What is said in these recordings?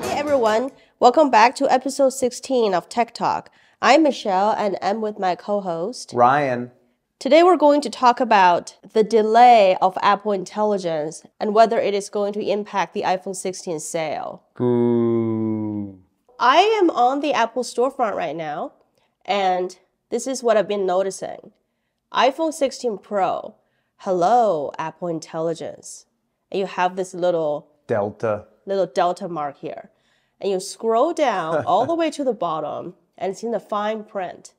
Hey everyone, welcome back to episode 16 of Tech Talk. I'm Michelle and I'm with my co-host Ryan. Today we're going to talk about the delay of Apple Intelligence and whether it is going to impact the iPhone 16 sale. Boo. I am on the Apple storefront right now, and this is what I've been noticing. iPhone 16 Pro, hello, Apple Intelligence. And you have this little delta mark here. And you scroll down all the way to the bottom, and it's in the fine print.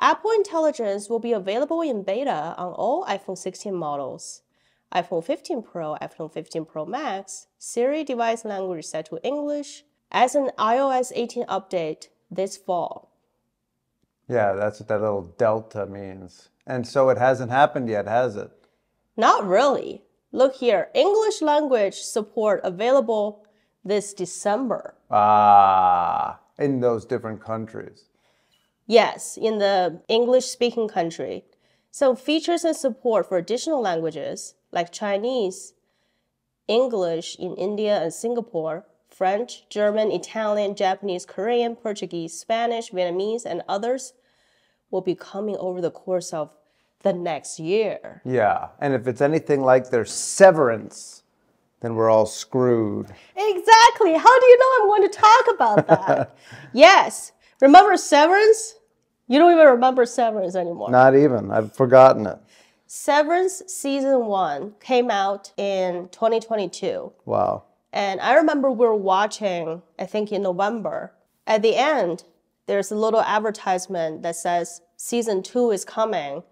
Apple Intelligence will be available in beta on all iPhone 16 models. iPhone 15 Pro, iPhone 15 Pro Max, Siri device language set to English, as an iOS 18 update this fall. Yeah, that's what that little delta means. And so it hasn't happened yet, has it? Not really. Look here, English language support available this December. In those different countries. Yes, in the English-speaking country. Some features and support for additional languages like Chinese, English in India and Singapore, French, German, Italian, Japanese, Korean, Portuguese, Spanish, Vietnamese, and others will be coming over the course of the next year. Yeah, and if it's anything like their Severance, then we're all screwed. Exactly. How do you know I'm going to talk about that? Yes. Remember Severance? You don't even remember Severance anymore. Not even. I've forgotten it. Severance Season 1 came out in 2022. Wow. And I remember we were watching, I think in November. At the end, there's a little advertisement that says Season 2 is coming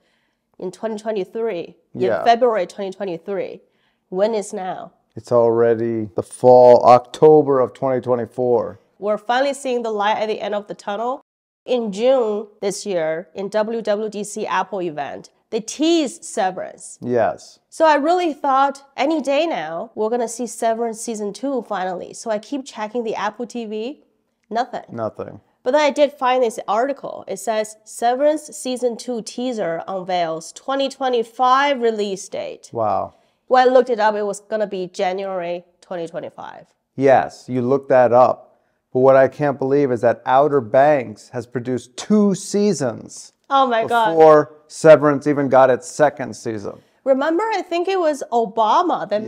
in 2023, in February 2023. When is now? It's already the fall, October of 2024. We're finally seeing the light at the end of the tunnel. In June this year, in WWDC Apple event, they teased Severance. Yes. So I really thought any day now, we're going to see Severance Season 2 finally. So I keep checking the Apple TV. Nothing. But then I did find this article. It says, Severance Season 2 teaser unveils 2025 release date. Wow. When I looked it up, it was going to be January 2025. Yes, you looked that up. But what I can't believe is that Outer Banks has produced 2 seasons. Oh my God. Before Severance even got its 2nd season. Remember, I think it was Obama that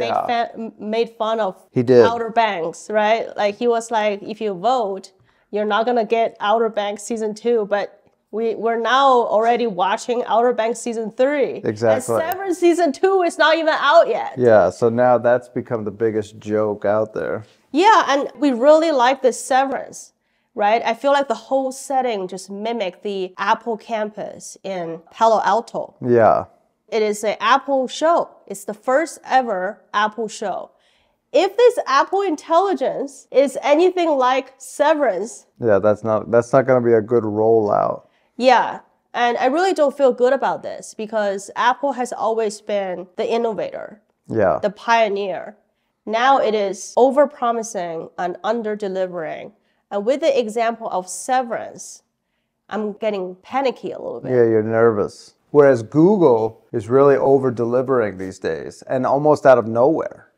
made fun of Outer Banks, right? Like he was like, if you vote, you're not going to get Outer Banks Season 2, but we're now already watching Outer Banks Season 3. Exactly. And Severance Season 2 is not even out yet. Yeah, so now that's become the biggest joke out there. Yeah, and we really like this Severance, right? I feel like the whole setting just mimicked the Apple campus in Palo Alto. Yeah. It is an Apple show. It's the first ever Apple show. If this Apple Intelligence is anything like Severance, yeah, that's not going to be a good rollout. Yeah, and I really don't feel good about this because Apple has always been the innovator, the pioneer. Now it is overpromising and under-delivering. And with the example of Severance, I'm getting panicky a little bit. Yeah, you're nervous. Whereas Google is really over-delivering these days and almost out of nowhere.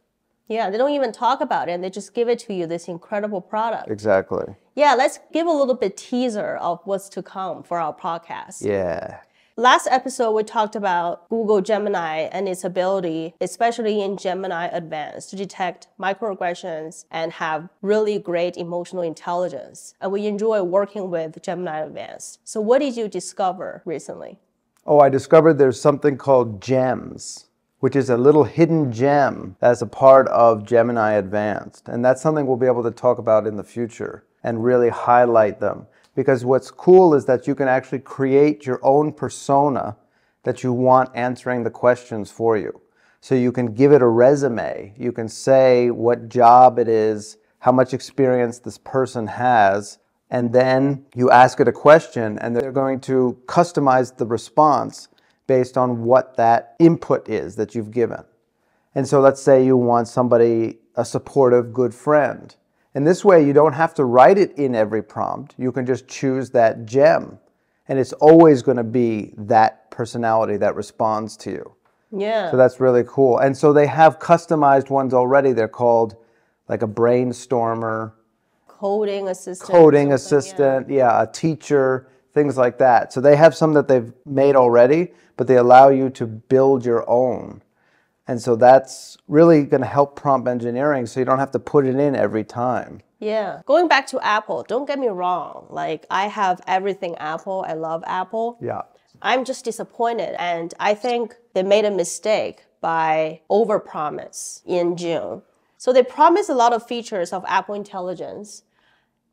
Yeah, they don't even talk about it, and they just give it to you, this incredible product. Exactly. Yeah, let's give a little bit teaser of what's to come for our podcast. Yeah. Last episode, we talked about Google Gemini and its ability, especially in Gemini Advanced, to detect microaggressions and have really great emotional intelligence. And we enjoy working with Gemini Advanced. So what did you discover recently? Oh, I discovered there's something called gems, which is a little hidden gem that's a part of Gemini Advanced. And that's something we'll be able to talk about in the future and really highlight them. Because what's cool is that you can actually create your own persona that you want answering the questions for you. So you can give it a resume. You can say what job it is, how much experience this person has, and then you ask it a question and they're going to customize the response based on what that input is that you've given. And so let's say you want somebody, a supportive, good friend. And this way you don't have to write it in every prompt. You can just choose that gem. And it's always going to be that personality that responds to you. Yeah. So that's really cool. And so they have customized ones already. They're called like a brainstormer, Coding assistant. coding assistant, yeah, a teacher, things like that. So they have some that they've made already, but they allow you to build your own. And so that's really going to help prompt engineering so you don't have to put it in every time. Yeah. Going back to Apple, don't get me wrong. Like, I have everything Apple. I love Apple. Yeah. I'm just disappointed. And I think they made a mistake by overpromise in June. So they promised a lot of features of Apple Intelligence.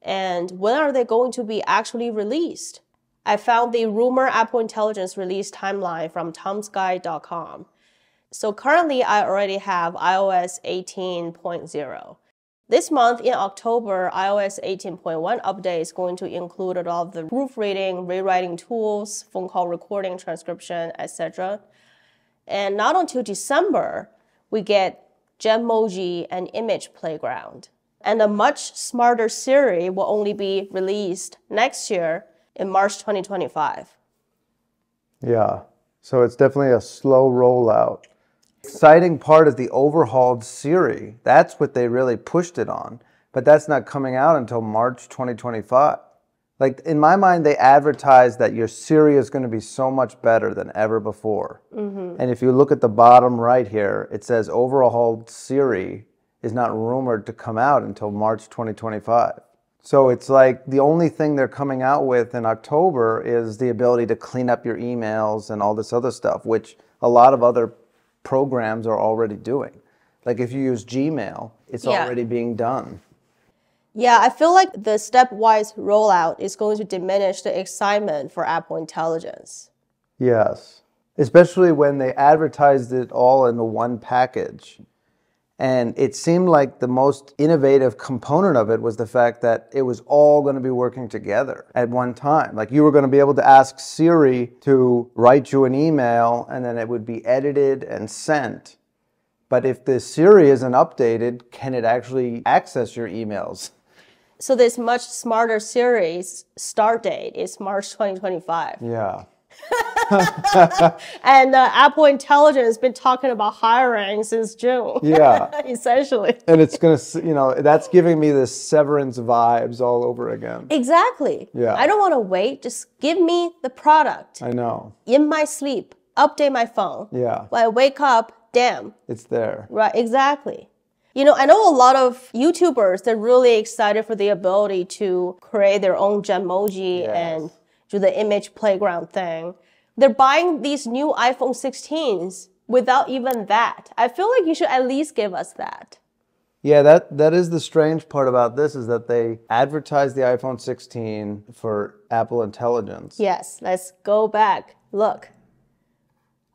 And when are they going to be actually released? I found the rumor Apple Intelligence release timeline from tomsky.com. So currently, I already have iOS 18.0. This month in October, iOS 18.1 update is going to include a lot of the proofreading, rewriting tools, phone call recording, transcription, etc. And not until December, we get Gemmoji and Image Playground. And a much smarter Siri will only be released next year in March 2025. Yeah. So it's definitely a slow rollout. Exciting part is the overhauled Siri. That's what they really pushed it on. But that's not coming out until March 2025. Like, in my mind, they advertised that your Siri is going to be so much better than ever before. And if you look at the bottom right here, it says overhauled Siri is not rumored to come out until March 2025. So it's like the only thing they're coming out with in October is the ability to clean up your emails and all this other stuff, which a lot of other programs are already doing. Like if you use Gmail, it's already being done. Yeah, I feel like the stepwise rollout is going to diminish the excitement for Apple Intelligence. Yes, especially when they advertised it all in the one package. And it seemed like the most innovative component of it was the fact that it was all going to be working together at one time. Like you were going to be able to ask Siri to write you an email and then it would be edited and sent. But if the Siri isn't updated, can it actually access your emails? So this much smarter Siri's start date is March 2025. Yeah. And Apple Intelligence has been talking about hiring since June. Yeah. Essentially. And it's going to, that's giving me the Severance vibes all over again. Exactly. Yeah. I don't want to wait. Just give me the product. I know. In my sleep, update my phone. Yeah. When I wake up, damn. It's there. Right, exactly. I know a lot of YouTubers, they're really excited for the ability to create their own Gemmoji and do the image playground thing. They're buying these new iPhone 16s without even that. I feel like you should at least give us that. Yeah, that is the strange part about this, is that they advertised the iPhone 16 for Apple Intelligence. Yes, let's go back. Look.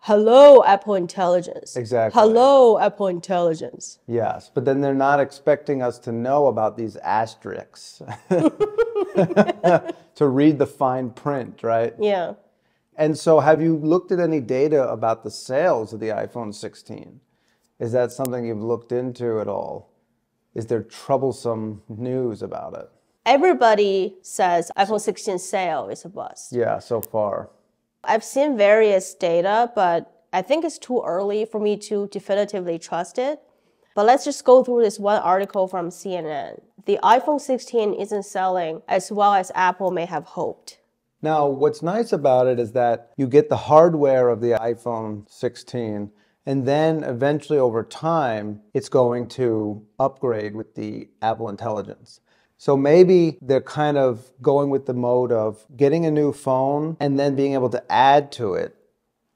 Hello, Apple Intelligence. Exactly. Hello, Apple Intelligence. Yes, but then they're not expecting us to know about these asterisks to read the fine print, right? Yeah. And so have you looked at any data about the sales of the iPhone 16? Is that something you've looked into at all? Is there troublesome news about it? Everybody says iPhone 16 sale is a bust. Yeah, so far. I've seen various data, but I think it's too early for me to definitively trust it. But let's just go through this one article from CNN. The iPhone 16 isn't selling as well as Apple may have hoped. Now, what's nice about it is that you get the hardware of the iPhone 16, and then eventually over time, it's going to upgrade with the Apple Intelligence. So maybe they're kind of going with the mode of getting a new phone and then being able to add to it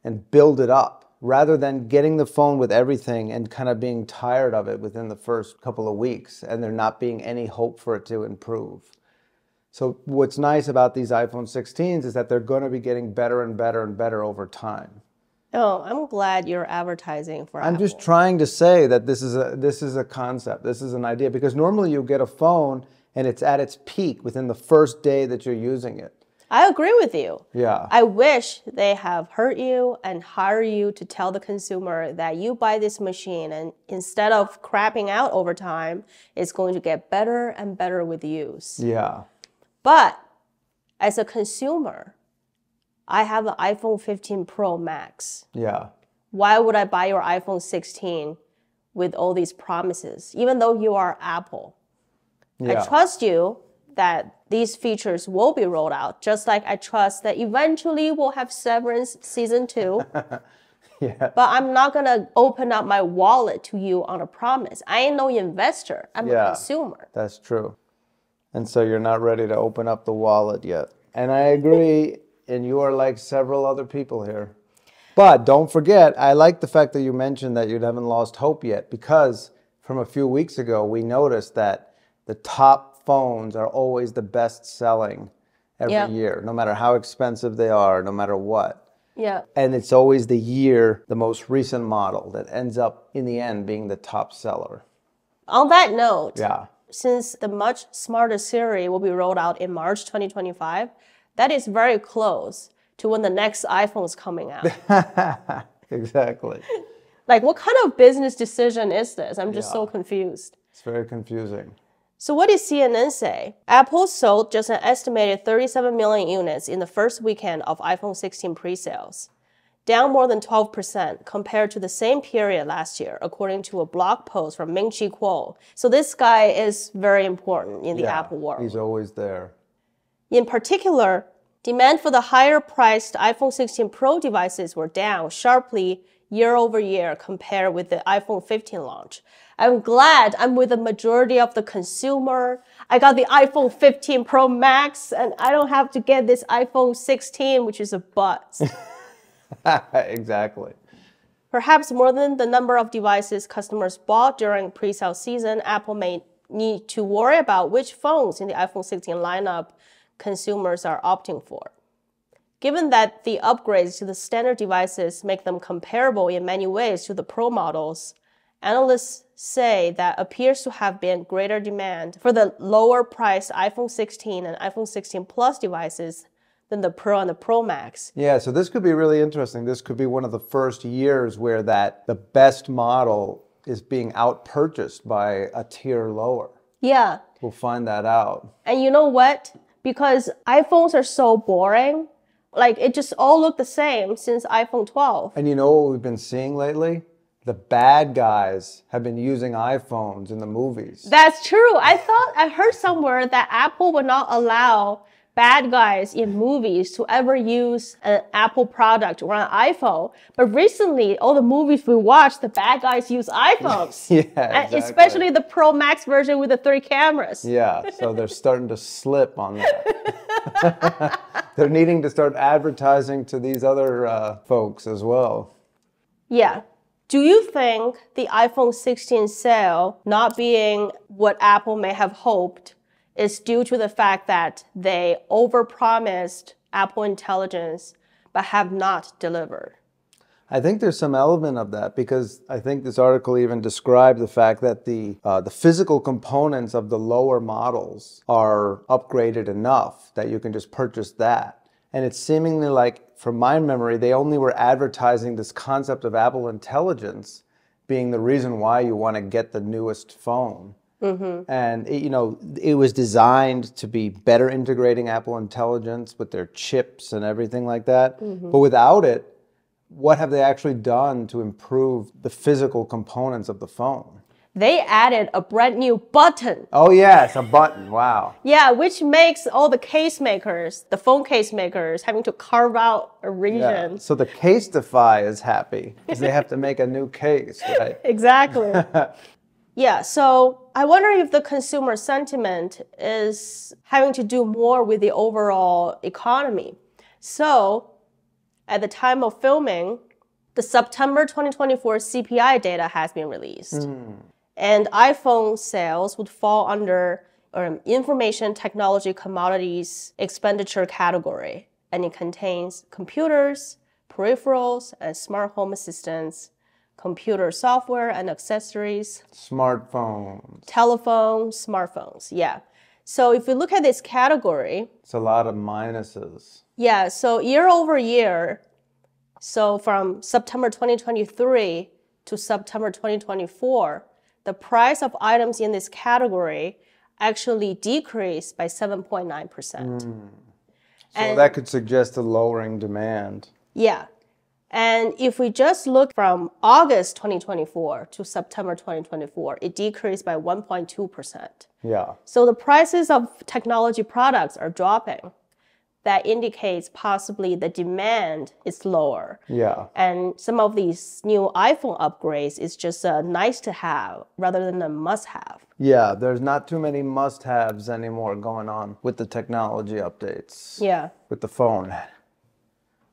and build it up, rather than getting the phone with everything and kind of being tired of it within the first couple of weeks and there not being any hope for it to improve. So what's nice about these iPhone 16s is that they're going to be getting better and better and better over time. Oh, I'm glad you're advertising for I'm Apple. just trying to say that this is a concept, this is an idea, because normally you get a phone and it's at its peak within the first day that you're using it. I agree with you. Yeah. I wish they have heard you and hired you to tell the consumer that you buy this machine and instead of crapping out over time, it's going to get better and better with use. Yeah. But as a consumer, I have the iPhone 15 Pro Max. Yeah. why would I buy your iPhone 16 with all these promises, even though you are Apple? Yeah. I trust you that these features will be rolled out, just like I trust that eventually we'll have Severance season 2. Yeah. But I'm not going to open up my wallet to you on a promise. I ain't no investor. I'm a consumer. That's true. And so you're not ready to open up the wallet yet. And I agree, and you are like several other people here. But don't forget, I like the fact that you mentioned that you haven't lost hope yet, because from a few weeks ago, we noticed that the top phones are always the best selling every year, no matter how expensive they are, no matter what. Yeah. And it's always the most recent model that ends up in the end being the top seller. On that note, Yeah. since the much smarter Siri will be rolled out in March 2025, that is very close to when the next iPhone is coming out. Exactly. Like, what kind of business decision is this? I'm just so confused. It's very confusing. So what did CNN say? Apple sold just an estimated 37 million units in the first weekend of iPhone 16 pre-sales, down more than 12% compared to the same period last year, according to a blog post from Ming-Chi Kuo. So this guy is very important in the Apple world. He's always there. In particular, demand for the higher-priced iPhone 16 Pro devices were down sharply year over year compared with the iPhone 15 launch. I'm glad I'm with the majority of the consumer. I got the iPhone 15 Pro Max, and I don't have to get this iPhone 16, which is a buzz. Exactly. Perhaps more than the number of devices customers bought during pre-sale season, Apple may need to worry about which phones in the iPhone 16 lineup consumers are opting for. Given that the upgrades to the standard devices make them comparable in many ways to the Pro models, analysts say that appears to have been greater demand for the lower-priced iPhone 16 and iPhone 16 Plus devices than the Pro and the Pro Max. Yeah, so this could be really interesting. This could be one of the first years where the best model is being out-purchased by a tier lower. Yeah. We'll find that out. And you know what? Because iPhones are so boring, like it just all looked the same since iPhone 12. And you know what we've been seeing lately? The bad guys have been using iPhones in the movies. That's true. I heard somewhere that Apple would not allow bad guys in movies to ever use an Apple product or an iPhone. But recently, all the movies we watched, the bad guys use iPhones. Yeah, exactly. exactly. Especially the Pro Max version with the 3 cameras. Yeah, so they're starting to slip on that. They're needing to start advertising to these other folks as well. Yeah. Do you think the iPhone 16 sale not being what Apple may have hoped is due to the fact that they overpromised Apple Intelligence but have not delivered? I think there's some element of that, because I think this article even described the fact that the physical components of the lower models are upgraded enough that you can just purchase that. And it's seemingly like, from my memory, they only were advertising this concept of Apple Intelligence being the reason why you want to get the newest phone. Mm-hmm. And it was designed to be better integrating Apple Intelligence with their chips and everything like that. Mm-hmm. But without it, what have they actually done to improve the physical components of the phone? They added a brand new button. Oh yes, a button, wow. Yeah, which makes all the case makers, the phone case makers, having to carve out a region. Yeah. So the Casetify is happy because they have to make a new case, right? Exactly. Yeah, so I wonder if the consumer sentiment is having to do more with the overall economy. So at the time of filming, the September 2024 CPI data has been released. And iPhone sales would fall under information technology commodities expenditure category. And it contains computers, peripherals, and smart home assistants, computer software and accessories. Smartphones. Telephones, smartphones, yeah. So if you look at this category... It's a lot of minuses. Yeah, so year over year, so from September 2023 to September 2024, the price of items in this category actually decreased by 7.9%. So that could suggest a lowering demand. Yeah. And if we just look from August 2024 to September 2024, it decreased by 1.2%. Yeah. So the prices of technology products are dropping. That indicates possibly the demand is lower. Yeah. And some of these new iPhone upgrades is just a nice to have rather than a must have. Yeah, there's not too many must-haves anymore going on with the technology updates. Yeah. With the phone.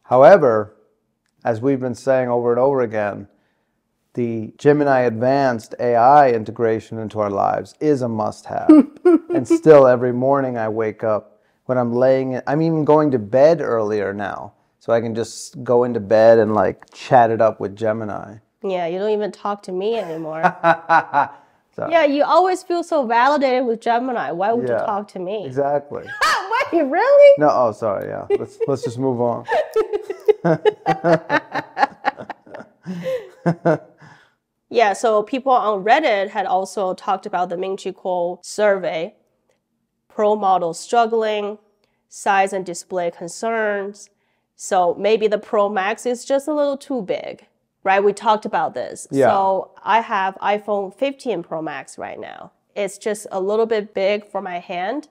However, as we've been saying over and over again, the Gemini Advanced AI integration into our lives is a must-have. And still, every morning I wake up, when I'm even going to bed earlier now, so I can just go into bed and like chat it up with Gemini. Yeah, you don't even talk to me anymore. Yeah, you always feel so validated with Gemini. Why would you talk to me? Exactly. Wait, really? No, oh, sorry, yeah. Let's just move on. Yeah, so people on Reddit had also talked about the Ming-Chi Kuo survey. Pro models struggling, size and display concerns. So maybe the Pro Max is just a little too big, right? We talked about this. Yeah. So I have iPhone 15 Pro Max right now. It's just a little bit big for my hand.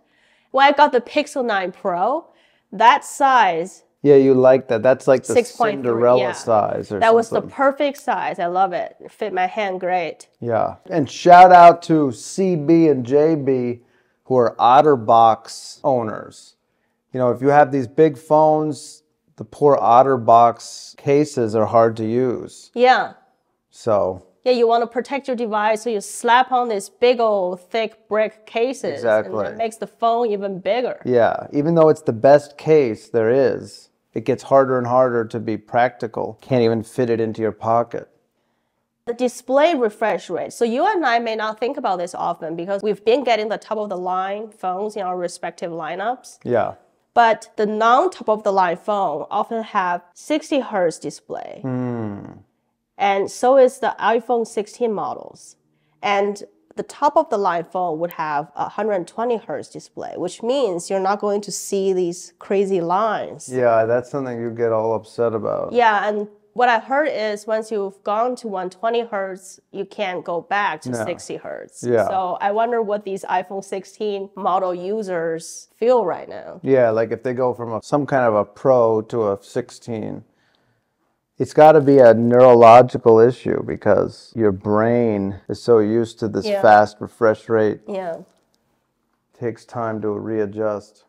When I got the Pixel 9 Pro, that size... Yeah, you like that. That's like the 6.3, Cinderella size or that was the something. perfect size. I love it. It fit my hand great. Yeah. And shout out to CB and JB, who are OtterBox owners. You know, if you have these big phones, the poor OtterBox cases are hard to use. Yeah. So. Yeah, you want to protect your device, so you slap on these big old thick brick cases. Exactly. And it makes the phone even bigger. Yeah, even though it's the best case there is, it gets harder and harder to be practical. Can't even fit it into your pocket. The display refresh rate. So you and I may not think about this often because we've been getting the top of the line phones in our respective lineups. Yeah. But the non-top of the line phone often have 60 hertz display. And so is the iPhone 16 models. And the top of the line phone would have a 120 hertz display, which means you're not going to see these crazy lines. Yeah, that's something you get all upset about. Yeah, and what I heard is once you've gone to 120 hertz, you can't go back to 60 hertz. Yeah. So I wonder what these iPhone 16 model users feel right now. Yeah, like if they go from some kind of a Pro to a 16, it's got to be a neurological issue because your brain is so used to this fast refresh rate. Yeah. It takes time to readjust.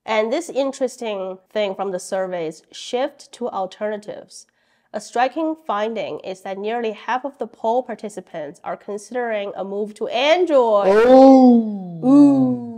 And this interesting thing from the surveys, shift to alternatives. A striking finding is that nearly half of the poll participants are considering a move to Android. Oh! Ooh.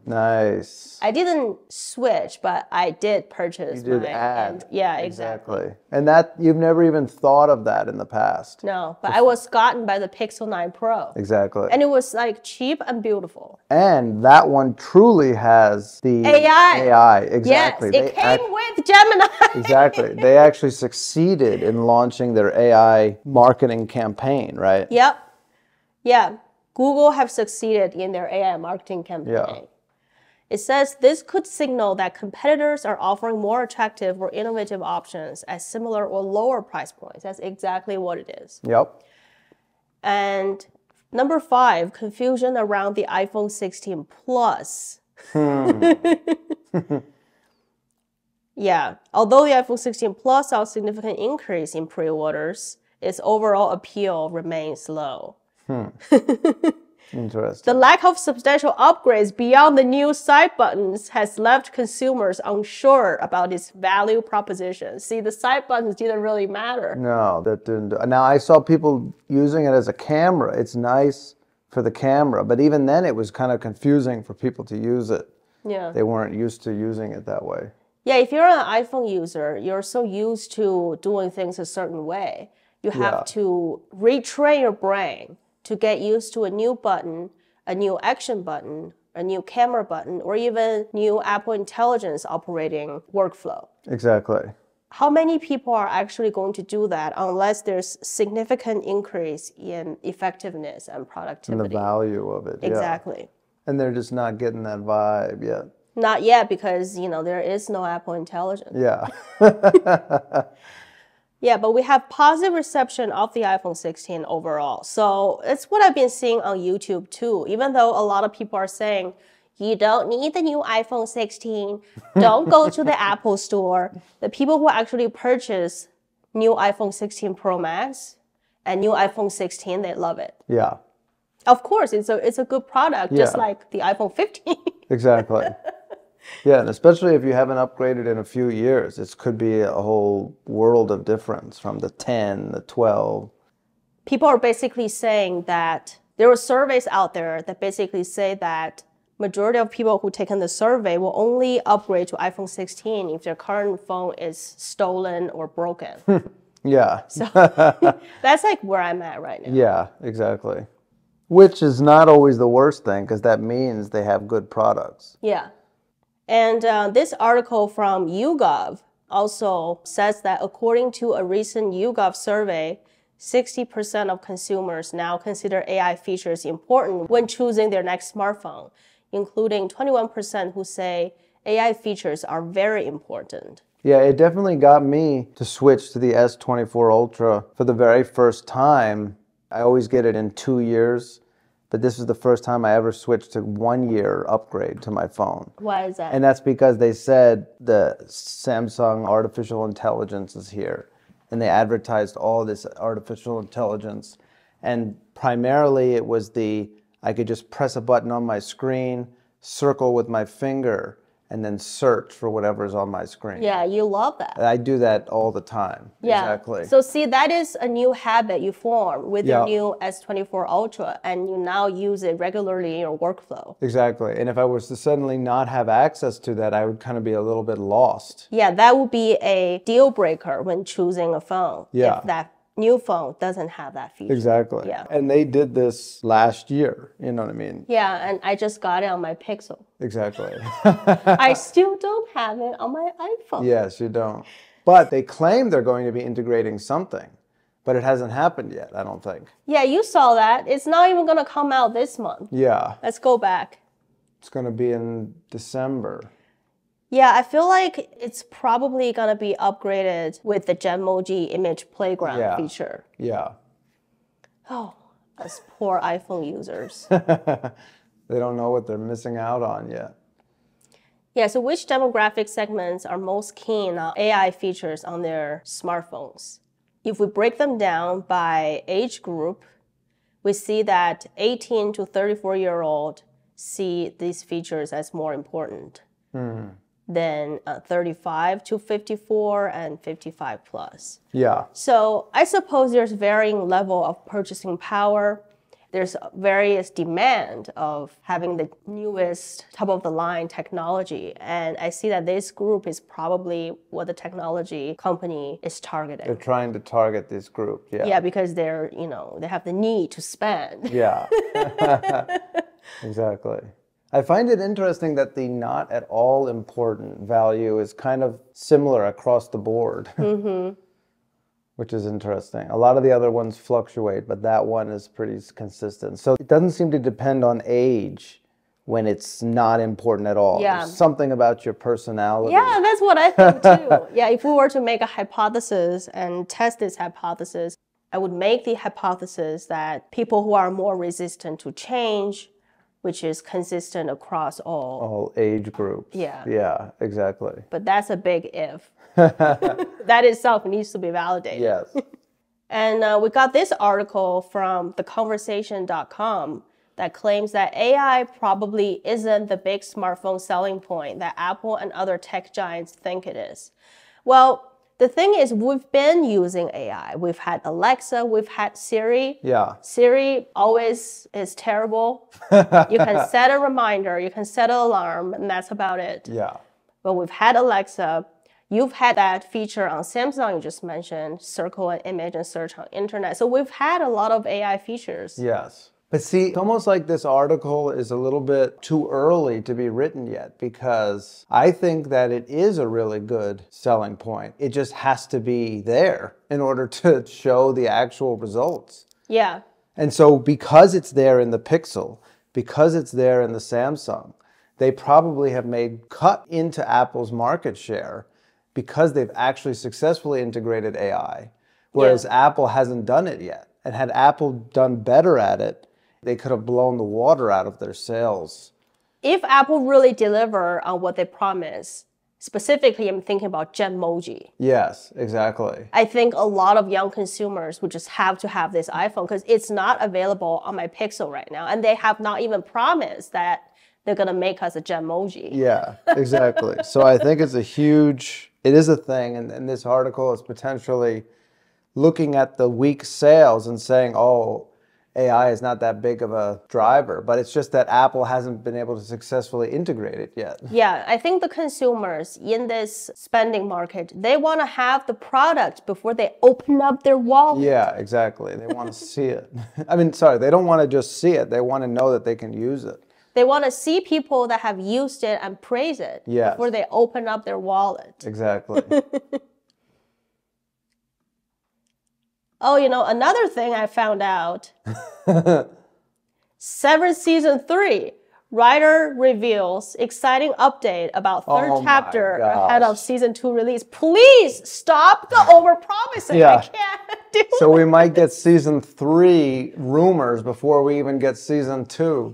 Nice. I didn't switch, but I did purchase. You did add. Yeah, exactly. And that, you've never even thought of that in the past. No, but I was gotten by the Pixel 9 Pro. Exactly. And it was like cheap and beautiful. And that one truly has the AI. Exactly. Yes, it came with Gemini. Exactly. They actually succeeded in launching their AI marketing campaign, right? Yep. Yeah. Google have succeeded in their AI marketing campaign. Yeah. It says this could signal that competitors are offering more attractive or innovative options at similar or lower price points. That's exactly what it is. Yep. And number 5, confusion around the iPhone 16 Plus. Yeah, although the iPhone 16 Plus saw a significant increase in pre-orders, its overall appeal remains low. Interesting. The lack of substantial upgrades beyond the new side buttons has left consumers unsure about its value proposition. See, the side buttons didn't really matter. No, that didn't. Now, I saw people using it as a camera. It's nice for the camera, but even then it was kind of confusing for people to use it. Yeah. They weren't used to using it that way. Yeah, if you're an iPhone user, you're so used to doing things a certain way. You have to retrain your brain to get used to a new button, a new action button, a new camera button, or even new Apple Intelligence operating workflow. Exactly. How many people are actually going to do that unless there's significant increase in effectiveness and productivity? And the value of it. Exactly. Yeah. And they're just not getting that vibe yet. Not yet, because, you know, there is no Apple Intelligence. Yeah. Yeah, but we have positive reception of the iPhone 16 overall. So it's what I've been seeing on YouTube too. Even though a lot of people are saying, you don't need the new iPhone 16, don't go to the Apple store. The people who actually purchase new iPhone 16 Pro Max and new iPhone 16, they love it. Yeah. Of course, it's a good product, just like the iPhone 15. Exactly. Yeah, and especially if you haven't upgraded in a few years, it could be a whole world of difference from the 10, the 12. People are basically saying that there are surveys out there that basically say that majority of people who taken the survey will only upgrade to iPhone 16 if their current phone is stolen or broken. Yeah. So that's like where I'm at right now. Yeah, exactly. Which is not always the worst thing, because that means they have good products. Yeah. And this article from YouGov also says that according to a recent YouGov survey, 60% of consumers now consider AI features important when choosing their next smartphone, including 21% who say AI features are very important. Yeah, it definitely got me to switch to the S24 Ultra for the very first time. I always get it in 2 years. But this is the first time I ever switched to 1 year upgrade to my phone. Why is that? And that's because they said the Samsung artificial intelligence is here. And they advertised all this artificial intelligence. And primarily it was I could just press a button on my screen, circle with my finger, and then search for whatever's on my screen. Yeah, you love that. I do that all the time. Yeah. Exactly. So see, that is a new habit you form with your new S24 Ultra, and you now use it regularly in your workflow. Exactly. And if I was to suddenly not have access to that, I would kind of be a little bit lost. Yeah, that would be a deal breaker when choosing a phone. Yeah. If that new phone doesn't have that feature. Exactly. Yeah. And they did this last year, you know what I mean? Yeah, and I just got it on my Pixel. Exactly. I still don't have it on my iPhone. Yes, you don't. But they claim they're going to be integrating something, but it hasn't happened yet, I don't think. Yeah, you saw that. It's not even going to come out this month. Yeah. Let's go back. It's going to be in December. Yeah, I feel like it's probably going to be upgraded with the Genmoji image playground feature. Yeah. Oh, us poor iPhone users. They don't know what they're missing out on yet. Yeah, so which demographic segments are most keen on AI features on their smartphones? If we break them down by age group, we see that 18 to 34-year-old see these features as more important than 35 to 54 and 55 plus. Yeah. So I suppose there's varying level of purchasing power. There's various demand of having the newest top-of-the-line technology. And I see that this group is probably what the technology company is targeting. They're trying to target this group, yeah. Yeah, because they're, they have the need to spend. Yeah. Exactly. I find it interesting that the not at all important value is kind of similar across the board. Which is interesting. A lot of the other ones fluctuate, but that one is pretty consistent. So it doesn't seem to depend on age when it's not important at all. Yeah. There's something about your personality. Yeah, that's what I think too. Yeah, if we were to make a hypothesis and test this hypothesis, I would make the hypothesis that people who are more resistant to change, which is consistent across all age groups. Yeah. Yeah, exactly. But that's a big if. That itself needs to be validated. Yes. And we got this article from theconversation.com that claims that AI probably isn't the big smartphone selling point that Apple and other tech giants think it is. Well, the thing is, we've been using AI. We've had Alexa, we've had Siri. Yeah. Siri always is terrible. You can set a reminder, you can set an alarm, and that's about it. Yeah. But we've had Alexa. You've had that feature on Samsung you just mentioned, circle an image and search on internet. So we've had a lot of AI features. Yes. But see, it's almost like this article is a little bit too early to be written yet, because I think that it is a really good selling point. It just has to be there in order to show the actual results. Yeah. And so because it's there in the Pixel, because it's there in the Samsung, they probably have made cut into Apple's market share because they've actually successfully integrated AI, whereas Apple hasn't done it yet. And had Apple done better at it, they could have blown the water out of their sales. If Apple really deliver on what they promise, specifically I'm thinking about Genmoji. Yes, exactly. I think a lot of young consumers would just have to have this iPhone because it's not available on my Pixel right now. And they have not even promised that they're going to make us a Genmoji. Yeah, exactly. So I think it's it is a thing. And this article is potentially looking at the weak sales and saying, oh, AI is not that big of a driver, but it's just that Apple hasn't been able to successfully integrate it yet. Yeah, I think the consumers in this spending market, they want to have the product before they open up their wallet. Yeah, exactly. They want to see it. I mean, sorry, they don't want to just see it. They want to know that they can use it. They want to see people that have used it and praise it before they open up their wallet. Exactly. Oh, you know, another thing I found out. Severance Season 3. Writer reveals exciting update about third chapter ahead of Season 2 release. Please stop the overpromising. I can't do it. So we might get Season 3 rumors before we even get Season 2.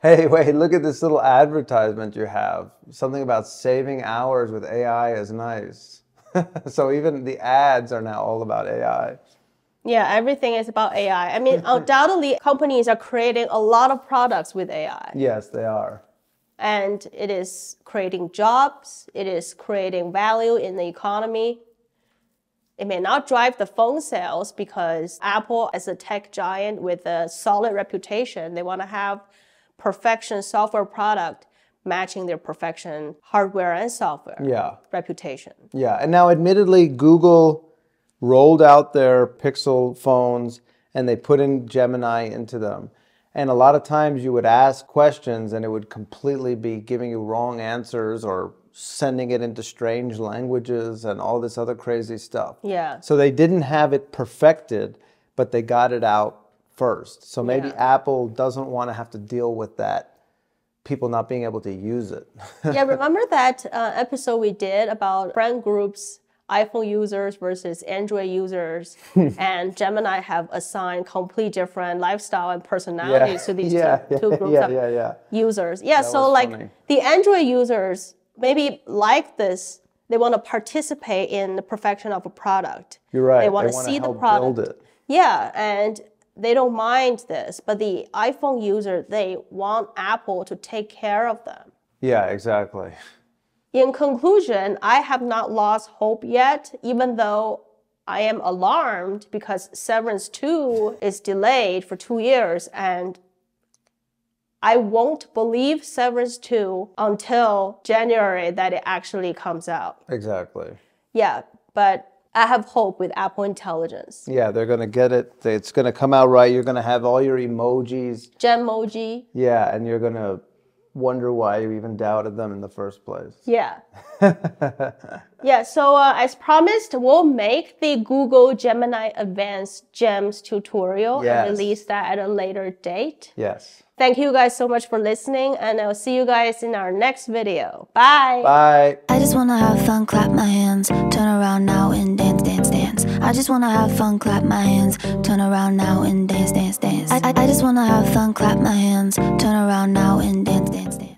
Hey, wait, look at this little advertisement you have. Something about saving hours with AI is nice. So even the ads are now all about AI. Yeah, everything is about AI. I mean, undoubtedly, companies are creating a lot of products with AI. Yes, they are. And it is creating jobs. It is creating value in the economy. It may not drive the phone sales because Apple, as a tech giant with a solid reputation, they want to have perfection software product matching their perfection hardware and software reputation. Yeah, and now admittedly, Google rolled out their Pixel phones and they put in Gemini into them. And a lot of times you would ask questions and it would completely be giving you wrong answers or sending it into strange languages and all this other crazy stuff. Yeah. So they didn't have it perfected, but they got it out first. So maybe Apple doesn't want to have to deal with that, people not being able to use it. Yeah, remember that episode we did about friend groups, iPhone users versus Android users, and Gemini have assigned completely different lifestyle and personalities to these two groups of users. Yeah, that so like funny. The Android users maybe like this, they want to participate in the perfection of a product. You're right. They want to see the product. Build it. Yeah, and they don't mind this, but the iPhone user, they want Apple to take care of them. Yeah, exactly. In conclusion, I have not lost hope yet, even though I am alarmed because Severance 2 is delayed for 2 years, and I won't believe Severance 2 until January that it actually comes out. Exactly. Yeah, but I have hope with Apple Intelligence. Yeah, they're going to get it. It's going to come out right. You're going to have all your emojis. Genmoji. Yeah, and you're going to wonder why you even doubted them in the first place. Yeah. Yeah, so as promised, we'll make the Google Gemini Advanced Gems tutorial and release that at a later date. Yes. Thank you guys so much for listening, and I'll see you guys in our next video. Bye. Bye. I just wanna have fun, clap my hands, turn around now and dance, dance, dance. I just wanna have fun, clap my hands, turn around now and dance, dance, dance. I just wanna have fun, clap my hands, turn around now and dance, dance, dance.